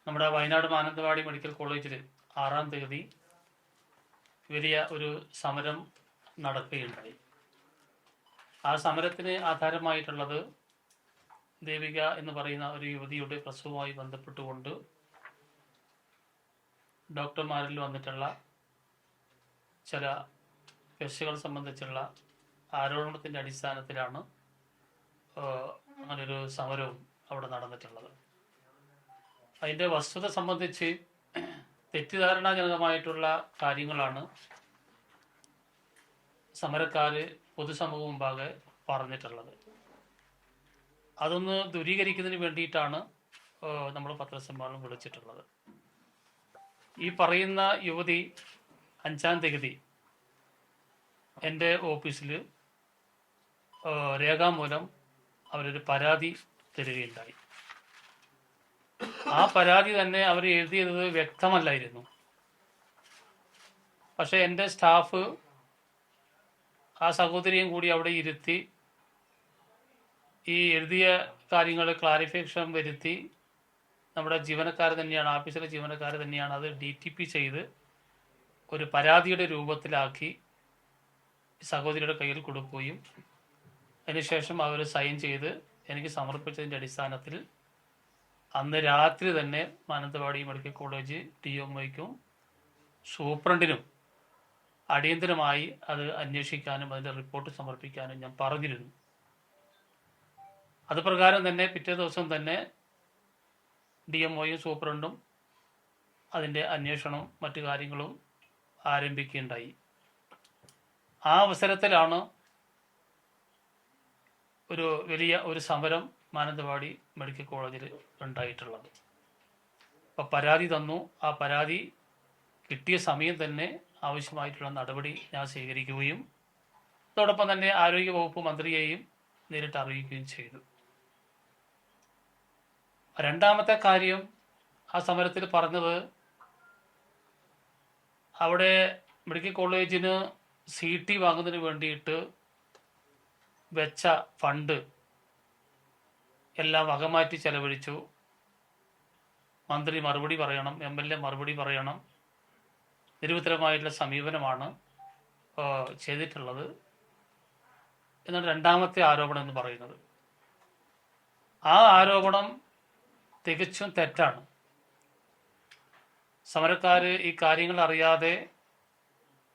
നമ്മുടെ വയനാട് മാനന്തവാടി മെഡിക്കൽ കോളേജിൽ 6-ാം തീയതി വലിയ ഒരു സമരം നടക്കുകയുണ്ടായി. ആ സമരത്തിന് ആധാരമായിട്ടുള്ളത് ദേവിക എന്ന് പറയുന്ന ഒരു യുവതിയുടെ പ്രസവവുമായി ബന്ധപ്പെട്ടുകൊണ്ട് ഡോക്ടർമാരിൽ വന്നിട്ടുള്ള ചില കേസുകൾ സംബന്ധിച്ചുള്ള ആരോപണത്തിൻ്റെ അടിസ്ഥാനത്തിലാണ് അങ്ങനൊരു സമരവും അവിടെ നടന്നിട്ടുള്ളത്. അതിൻ്റെ വസ്തുത സംബന്ധിച്ച് തെറ്റിദ്ധാരണാജനകമായിട്ടുള്ള കാര്യങ്ങളാണ് സമരക്കാർ പൊതുസമൂഹം മുമ്പാകെ പറഞ്ഞിട്ടുള്ളത്. അതൊന്ന് ദൂരീകരിക്കുന്നതിന് വേണ്ടിയിട്ടാണ് നമ്മൾ പത്രസമ്മേളനം വിളിച്ചിട്ടുള്ളത്. ഈ പറയുന്ന യുവതി 5-ാം തീയതി എൻ്റെ ഓഫീസിൽ രേഖാമൂലം അവരൊരു പരാതി തരികയുണ്ടായി. ആ പരാതി തന്നെ അവർ എഴുതിയത് വ്യക്തമല്ലായിരുന്നു. പക്ഷെ എൻ്റെ സ്റ്റാഫ് ആ സഹോദരിയും കൂടി അവിടെ ഇരുത്തി ഈ എഴുതിയ കാര്യങ്ങൾ ക്ലാരിഫിക്കേഷൻ വരുത്തി നമ്മുടെ ജീവനക്കാർ തന്നെയാണ്, ഓഫീസിലെ ജീവനക്കാർ തന്നെയാണ് അത് DTP ചെയ്ത് ഒരു പരാതിയുടെ രൂപത്തിലാക്കി സഹോദരിയുടെ കയ്യിൽ കൊടുക്കുകയും അതിനുശേഷം അവർ സൈൻ ചെയ്ത് എനിക്ക് സമർപ്പിച്ചതിൻ്റെ അടിസ്ഥാനത്തിൽ അന്ന് രാത്രി തന്നെ മാനന്തവാടി മെഡിക്കൽ കോളേജ് DMOയ്ക്കും സൂപ്രണ്ടിനും അടിയന്തരമായി അത് അന്വേഷിക്കാനും അതിൻ്റെ റിപ്പോർട്ട് സമർപ്പിക്കാനും ഞാൻ പറഞ്ഞിരുന്നു. അത് പ്രകാരം തന്നെ പിറ്റേ ദിവസം തന്നെ DMOയും സൂപ്രണ്ടും അതിൻ്റെ അന്വേഷണവും മറ്റു കാര്യങ്ങളും ആരംഭിക്കുകയുണ്ടായി. ആ അവസരത്തിലാണ് ഒരു വലിയ ഒരു സമരം മാനന്തവാടി മെഡിക്കൽ കോളേജിൽ ഉണ്ടായിട്ടുള്ളത്. അപ്പോൾ പരാതി തന്നു. ആ പരാതി കിട്ടിയ സമയം തന്നെ ആവശ്യമായിട്ടുള്ള നടപടി ഞാൻ സ്വീകരിക്കുകയും അതോടൊപ്പം തന്നെ ആരോഗ്യവകുപ്പ് മന്ത്രിയെയും നേരിട്ട് അറിയിക്കുകയും ചെയ്തു. രണ്ടാമത്തെ കാര്യം, ആ സമരത്തിൽ പറഞ്ഞത് അവിടെ മെഡിക്കൽ കോളേജിന് CT വാങ്ങുന്നതിന് വേണ്ടിയിട്ട് വെച്ച ഫണ്ട് എല്ലാം വകമാറ്റി ചെലവഴിച്ചു. മന്ത്രി മറുപടി പറയണം, MLA മറുപടി പറയണം. നിരുത്തരമായിട്ടുള്ള സമീപനമാണ് ചെയ്തിട്ടുള്ളത് എന്നാണ് രണ്ടാമത്തെ ആരോപണം എന്ന് പറയുന്നത്. ആ ആരോപണം തികച്ചും തെറ്റാണ്. സമരക്കാർ ഈ കാര്യങ്ങൾ അറിയാതെ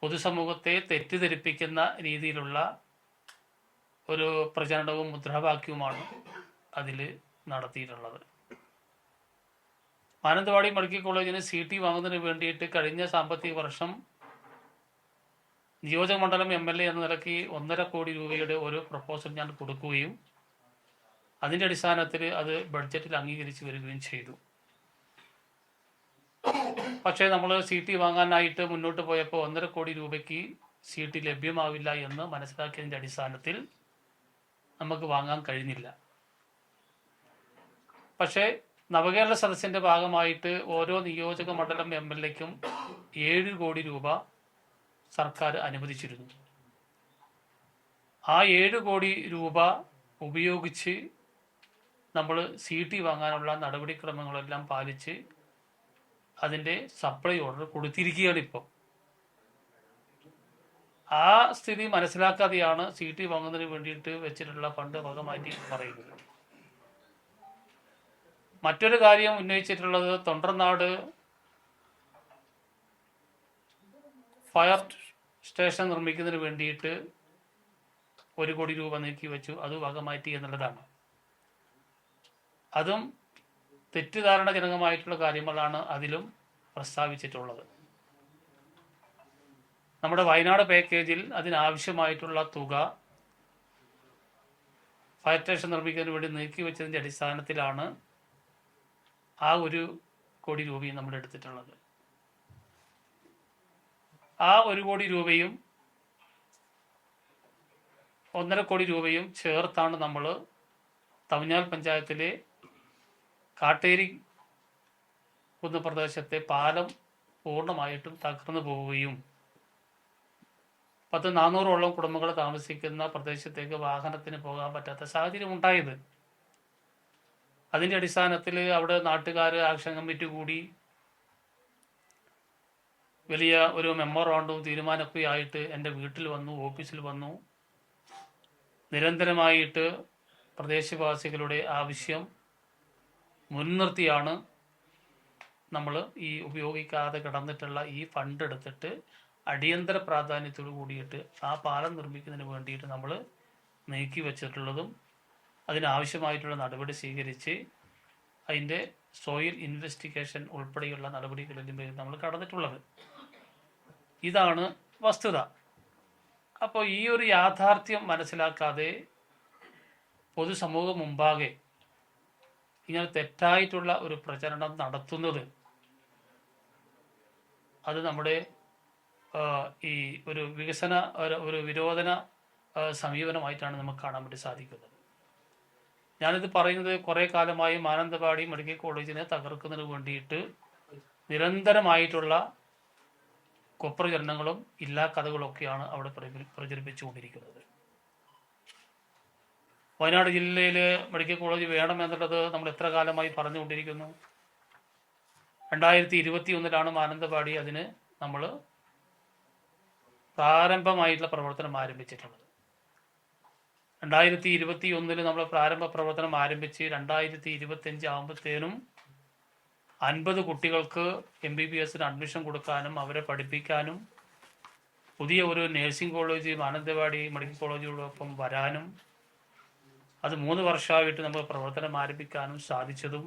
പൊതുസമൂഹത്തെ തെറ്റിദ്ധരിപ്പിക്കുന്ന രീതിയിലുള്ള ഒരു പ്രചരണവും മുദ്രാവാക്യവുമാണ് അതിൽ നടത്തിയിട്ടുള്ളത്. മാനന്തവാടി മെഡിക്കൽ കോളേജിന് CT വാങ്ങുന്നതിന് വേണ്ടിയിട്ട് കഴിഞ്ഞ സാമ്പത്തിക വർഷം നിയോജക മണ്ഡലം MLA എന്ന നിലയ്ക്ക് 1.5 കോടി രൂപയുടെ ഒരു പ്രപ്പോസൽ ഞാൻ കൊടുക്കുകയും അതിൻ്റെ അടിസ്ഥാനത്തിൽ അത് ബഡ്ജറ്റിൽ അംഗീകരിച്ച് വരികയും ചെയ്തു. പക്ഷേ നമ്മൾ CT വാങ്ങാനായിട്ട് മുന്നോട്ട് പോയപ്പോൾ 1.5 കോടി രൂപയ്ക്ക് CT ലഭ്യമാവില്ല എന്ന് മനസ്സിലാക്കിയതിൻ്റെ അടിസ്ഥാനത്തിൽ നമുക്ക് വാങ്ങാൻ കഴിഞ്ഞില്ല. പക്ഷേ നവകേരള സദസ്സിൻ്റെ ഭാഗമായിട്ട് ഓരോ നിയോജക മണ്ഡലം MLAയ്ക്കും 7 കോടി രൂപ സർക്കാർ അനുവദിച്ചിരുന്നു. ആ 7 കോടി രൂപ ഉപയോഗിച്ച് നമ്മൾ CT വാങ്ങാനുള്ള നടപടിക്രമങ്ങളെല്ലാം പാലിച്ച് അതിൻ്റെ സപ്ലൈ ഓർഡർ കൊടുത്തിരിക്കുകയാണ്. ഇപ്പോൾ ആ സ്ഥിതി മനസ്സിലാക്കാതെയാണ് CT വാങ്ങുന്നതിന് വേണ്ടിയിട്ട് വെച്ചിട്ടുള്ള ഫണ്ട് വകമാറ്റി പറയുന്നത്. മറ്റൊരു കാര്യം ഉന്നയിച്ചിട്ടുള്ളത് തൊണ്ടർനാട് ഫയർ സ്റ്റേഷൻ നിർമ്മിക്കുന്നതിന് വേണ്ടിയിട്ട് 1 കോടി രൂപ നീക്കി വെച്ചു, അത് വകമാറ്റി എന്നുള്ളതാണ്. അതും തെറ്റിദ്ധാരണജനകമായിട്ടുള്ള കാര്യങ്ങളാണ് അതിലും പ്രസ്താവിച്ചിട്ടുള്ളത്. നമ്മുടെ വയനാട് പാക്കേജിൽ അതിനാവശ്യമായിട്ടുള്ള തുക ഫയർ സ്റ്റേഷൻ നിർമ്മിക്കുന്നതിന് വേണ്ടി നീക്കിവെച്ചതിൻ്റെ അടിസ്ഥാനത്തിലാണ് ആ 1 കോടി രൂപയും നമ്മൾ എടുത്തിട്ടുള്ളത്. ആ 1 കോടി രൂപയും 1.5 കോടി രൂപയും ചേർത്താണ് നമ്മൾ തവഞ്ഞാൽ പഞ്ചായത്തിലെ കാട്ടേരി കുന്ന് പ്രദേശത്തെ പാലം പൂർണ്ണമായിട്ടും തകർന്നു പോവുകയും 400ഓളം കുടുംബങ്ങൾ താമസിക്കുന്ന പ്രദേശത്തേക്ക് വാഹനത്തിന് പോകാൻ പറ്റാത്ത സാഹചര്യം ഉണ്ടായത്. അതിൻ്റെ അടിസ്ഥാനത്തിൽ അവിടെ നാട്ടുകാർ ആക്ഷൻ കമ്മിറ്റി കൂടി വലിയ ഒരു മെമ്മോറാണ്ടവും തീരുമാനമൊക്കെ ആയിട്ട് എൻ്റെ വീട്ടിൽ വന്നു, ഓഫീസിൽ വന്നു. നിരന്തരമായിട്ട് പ്രദേശവാസികളുടെ ആവശ്യം മുൻനിർത്തിയാണ് നമ്മൾ ഈ ഉപയോഗിക്കാതെ കിടന്നിട്ടുള്ള ഈ ഫണ്ട് എടുത്തിട്ട് അടിയന്തര പ്രാധാന്യത്തോട് കൂടിയിട്ട് ആ പാലം നിർമ്മിക്കുന്നതിന് വേണ്ടിയിട്ട് നമ്മൾ നീക്കി വച്ചിട്ടുള്ളതും അതിനാവശ്യമായിട്ടുള്ള നടപടി സ്വീകരിച്ച് അതിൻ്റെ സോയിൽ ഇൻവെസ്റ്റിഗേഷൻ ഉൾപ്പെടെയുള്ള നടപടികളിലും നമ്മൾ കടന്നിട്ടുള്ളത്. ഇതാണ് വസ്തുത. അപ്പോൾ ഈ ഒരു യാഥാർത്ഥ്യം മനസ്സിലാക്കാതെ പൊതുസമൂഹം മുമ്പാകെ ഇങ്ങനെ തെറ്റായിട്ടുള്ള ഒരു പ്രചരണം നടത്തുന്നത് അത് നമ്മുടെ ഈ ഒരു ഒരു വിരോധന സമീപനമായിട്ടാണ് നമുക്ക് കാണാൻ വേണ്ടി സാധിക്കുന്നത്. ഞാനിത് പറയുന്നത് കുറേ കാലമായി മാനന്തവാടി മെഡിക്കൽ കോളേജിനെ തകർക്കുന്നതിന് വേണ്ടിയിട്ട് നിരന്തരമായിട്ടുള്ള കുപ്രചരണങ്ങളും ഇല്ലാ കഥകളൊക്കെയാണ് അവിടെ പ്രചരിപ്പിച്ചുകൊണ്ടിരിക്കുന്നത്. വയനാട് ജില്ലയിൽ മെഡിക്കൽ കോളേജ് വേണമെന്നുള്ളത് നമ്മൾ എത്ര കാലമായി പറഞ്ഞുകൊണ്ടിരിക്കുന്നു. 2021 മാനന്തവാടി അതിന് നമ്മൾ പ്രാരംഭമായിട്ടുള്ള പ്രവർത്തനം ആരംഭിച്ചിട്ടുള്ളത്. 2021 നമ്മൾ പ്രാരംഭ പ്രവർത്തനം ആരംഭിച്ച് 2025 ആകുമ്പോഴത്തേനും 50 കുട്ടികൾക്ക് MBBS അഡ്മിഷൻ കൊടുക്കാനും അവരെ പഠിപ്പിക്കാനും പുതിയ ഒരു നഴ്സിംഗ് കോളേജ് മാനന്തവാടി മെഡിക്കൽ കോളേജുകളോടൊപ്പം വരാനും അത് 3 വർഷമായിട്ട് നമ്മൾ പ്രവർത്തനം ആരംഭിക്കാനും സാധിച്ചതും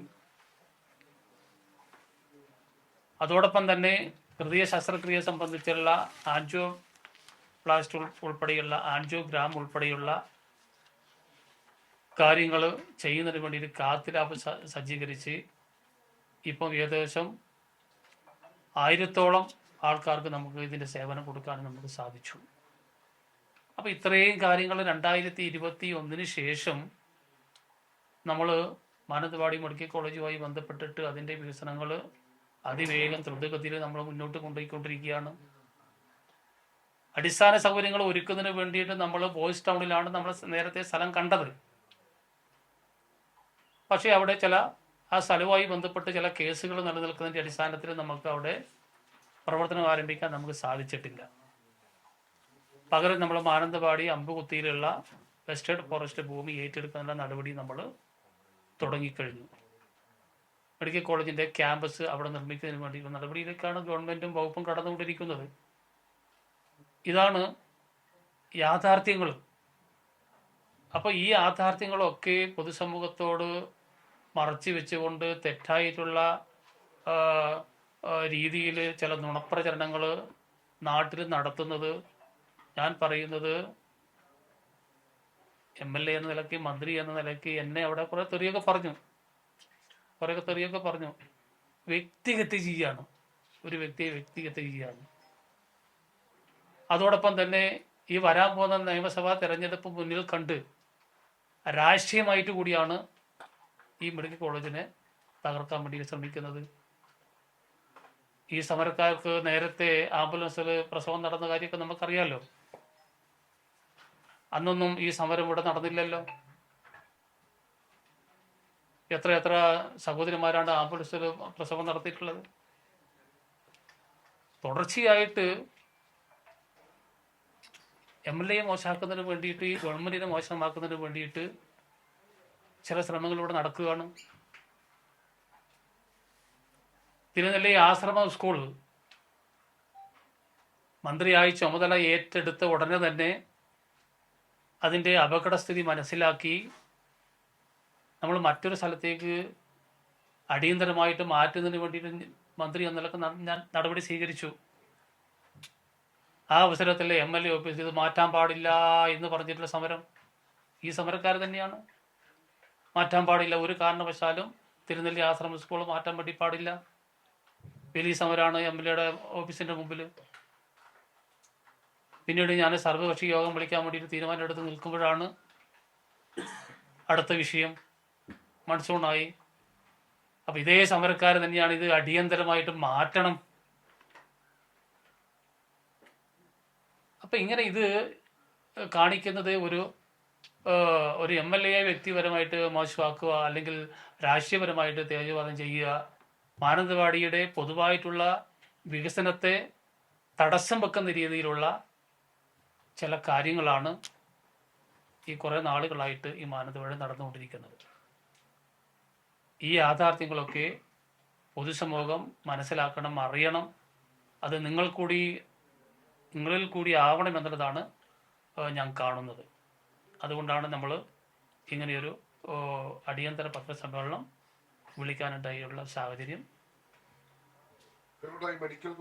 അതോടൊപ്പം തന്നെ ഹൃദയ ശസ്ത്രക്രിയ സംബന്ധിച്ചുള്ള ആൻജിയോപ്ലാസ്റ്റ് ഉൾപ്പെടെയുള്ള ആൻജിയോഗ്രാം ഉൾപ്പെടെയുള്ള കാര്യങ്ങൾ ചെയ്യുന്നതിന് വേണ്ടിയിട്ട് കാത്ത് ലാബ് സജ്ജീകരിച്ച് ഇപ്പം ഏകദേശം 1000-ഓളം ആൾക്കാർക്ക് നമുക്ക് ഇതിൻ്റെ സേവനം കൊടുക്കാൻ നമുക്ക് സാധിച്ചു. അപ്പോൾ ഇത്രയും കാര്യങ്ങൾ 2021 ശേഷം നമ്മൾ മാനന്തവാടി മെഡിക്കൽ കോളേജുമായി ബന്ധപ്പെട്ടിട്ട് അതിൻ്റെ വികസനങ്ങൾ അതിവേഗം ദ്രുതഗതിയിൽ നമ്മൾ മുന്നോട്ട് കൊണ്ടുപോയിക്കൊണ്ടിരിക്കുകയാണ്. അടിസ്ഥാന സൗകര്യങ്ങൾ ഒരുക്കുന്നതിന് വേണ്ടിയിട്ട് നമ്മൾ ബോയ്സ് ടൗണിലാണ് നമ്മൾ നേരത്തെ സ്ഥലം കണ്ടത്. പക്ഷേ അവിടെ ആ സ്ഥലവുമായി ബന്ധപ്പെട്ട് ചില കേസുകൾ നിലനിൽക്കുന്നതിൻ്റെ അടിസ്ഥാനത്തിൽ നമുക്ക് അവിടെ പ്രവർത്തനം ആരംഭിക്കാൻ നമുക്ക് സാധിച്ചിട്ടില്ല. പകരം നമ്മൾ മാനന്തവാടി അമ്പുകുത്തിയിലുള്ള വെസ്റ്റേൺ ഫോറസ്റ്റ് ഭൂമി ഏറ്റെടുക്കാനുള്ള നടപടി നമ്മൾ തുടങ്ങിക്കഴിഞ്ഞു. മെഡിക്കൽ കോളേജിൻ്റെ ക്യാമ്പസ് അവിടെ നിർമ്മിക്കുന്നതിന് വേണ്ടിയുള്ള നടപടിയിലേക്കാണ് ഗവൺമെൻറ്റും വകുപ്പും കടന്നുകൊണ്ടിരിക്കുന്നത്. ഇതാണ് യാഥാർത്ഥ്യങ്ങൾ. അപ്പോൾ ഈ യാഥാർത്ഥ്യങ്ങളൊക്കെ പൊതുസമൂഹത്തോട് മറച്ചു വെച്ചുകൊണ്ട് തെറ്റായിട്ടുള്ള രീതിയിൽ ചില നുണപ്രചരണങ്ങൾ നാട്ടിൽ നടത്തുന്നത്, ഞാൻ പറയുന്നത് MLA എന്ന നിലയ്ക്ക്, മന്ത്രി എന്ന നിലയ്ക്ക് എന്നെ അവിടെ കുറേ തെറിയൊക്കെ പറഞ്ഞു. വ്യക്തിഗത ചെയ്യുകയാണ്, ഒരു വ്യക്തിയെ വ്യക്തിഗത ചെയ്യുകയാണ്. അതോടൊപ്പം തന്നെ ഈ വരാൻ പോകുന്ന നിയമസഭാ തെരഞ്ഞെടുപ്പ് മുന്നിൽ കണ്ട് രാഷ്ട്രീയമായിട്ട് കൂടിയാണ് ഈ മെഡിക്കൽ കോളേജിനെ തകർക്കാൻ വേണ്ടി ശ്രമിക്കുന്നത്. ഈ സമരക്കാർക്ക് നേരത്തെ ആംബുലൻസിൽ പ്രസവം നടന്ന കാര്യമൊക്കെ നമുക്കറിയാമല്ലോ. അന്നൊന്നും ഈ സമരം ഇവിടെ നടന്നില്ലല്ലോ. എത്ര സഹോദരിമാരാണ് ആംബുലൻസിൽ പ്രസവം നടത്തിയിട്ടുള്ളത്. തുടർച്ചയായിട്ട് MLA മോശമാക്കുന്നതിന് വേണ്ടിയിട്ട്, ഈ ഗവൺമെന്റിനെ മോശമാക്കുന്നതിന് വേണ്ടിയിട്ട് ചില ശ്രമങ്ങളിലൂടെ നടക്കുകയാണ്. തിരുനെല്ലി ആശ്രമ സ്കൂൾ മന്ത്രിയായി ചുമതല ഏറ്റെടുത്ത ഉടനെ തന്നെ അതിൻ്റെ അപകടസ്ഥിതി മനസ്സിലാക്കി നമ്മൾ മറ്റൊരു സ്ഥലത്തേക്ക് അടിയന്തരമായിട്ട് മാറ്റുന്നതിന് വേണ്ടിയിട്ട് മന്ത്രി എന്ന നിലക്ക് നടപടി സ്വീകരിച്ചു. ആ അവസരത്തിൽ MLA ഓഫീസ് ഇത് മാറ്റാൻ പാടില്ല എന്ന് പറഞ്ഞിട്ടുള്ള സമരം ഈ സമരക്കാർ തന്നെയാണ്. മാറ്റാൻ പാടില്ല, ഒരു കാരണവശാലും തിരുനെല്ലി ആശ്രമ സ്കൂൾ മാറ്റാൻ വേണ്ടി പാടില്ല. വലിയ സമരമാണ് MLAയുടെ ഓഫീസിൻ്റെ മുമ്പിൽ. പിന്നീട് ഞാൻ സർവകക്ഷി യോഗം വിളിക്കാൻ വേണ്ടിയിട്ട് തീരുമാനം എടുത്ത് നിൽക്കുമ്പോഴാണ് അടുത്ത വിഷയം മൺസൂണായി. അപ്പം ഇതേ സമരക്കാർ തന്നെയാണ് ഇത് അടിയന്തരമായിട്ട് മാറ്റണം. അപ്പം ഇങ്ങനെ ഇത് കാണിക്കുന്നത് ഒരു MLA വ്യക്തിപരമായിട്ട് മോശമാക്കുക, അല്ലെങ്കിൽ രാഷ്ട്രീയപരമായിട്ട് തേജോവധം ചെയ്യുക, മാനന്തവാടിയുടെ പൊതുവായിട്ടുള്ള വികസനത്തെ തടസ്സം വെക്കുന്ന രീതിയിലുള്ള ചില കാര്യങ്ങളാണ് ഈ കുറേ നാളുകളായിട്ട് ഈ മാനന്തവാടി നടന്നുകൊണ്ടിരിക്കുന്നത്. ഈ യാഥാർത്ഥ്യങ്ങളൊക്കെ പൊതുസമൂഹം മനസ്സിലാക്കണം, അറിയണം. അത് നിങ്ങളിൽ കൂടി ആവണം എന്നുള്ളതാണ് ഞാൻ കാണുന്നത്. അതുകൊണ്ടാണ് നമ്മൾ ഇങ്ങനെയൊരു അടിയന്തര പത്രസമ്മേളനം വിളിക്കാനുണ്ടായുള്ള സാഹചര്യം.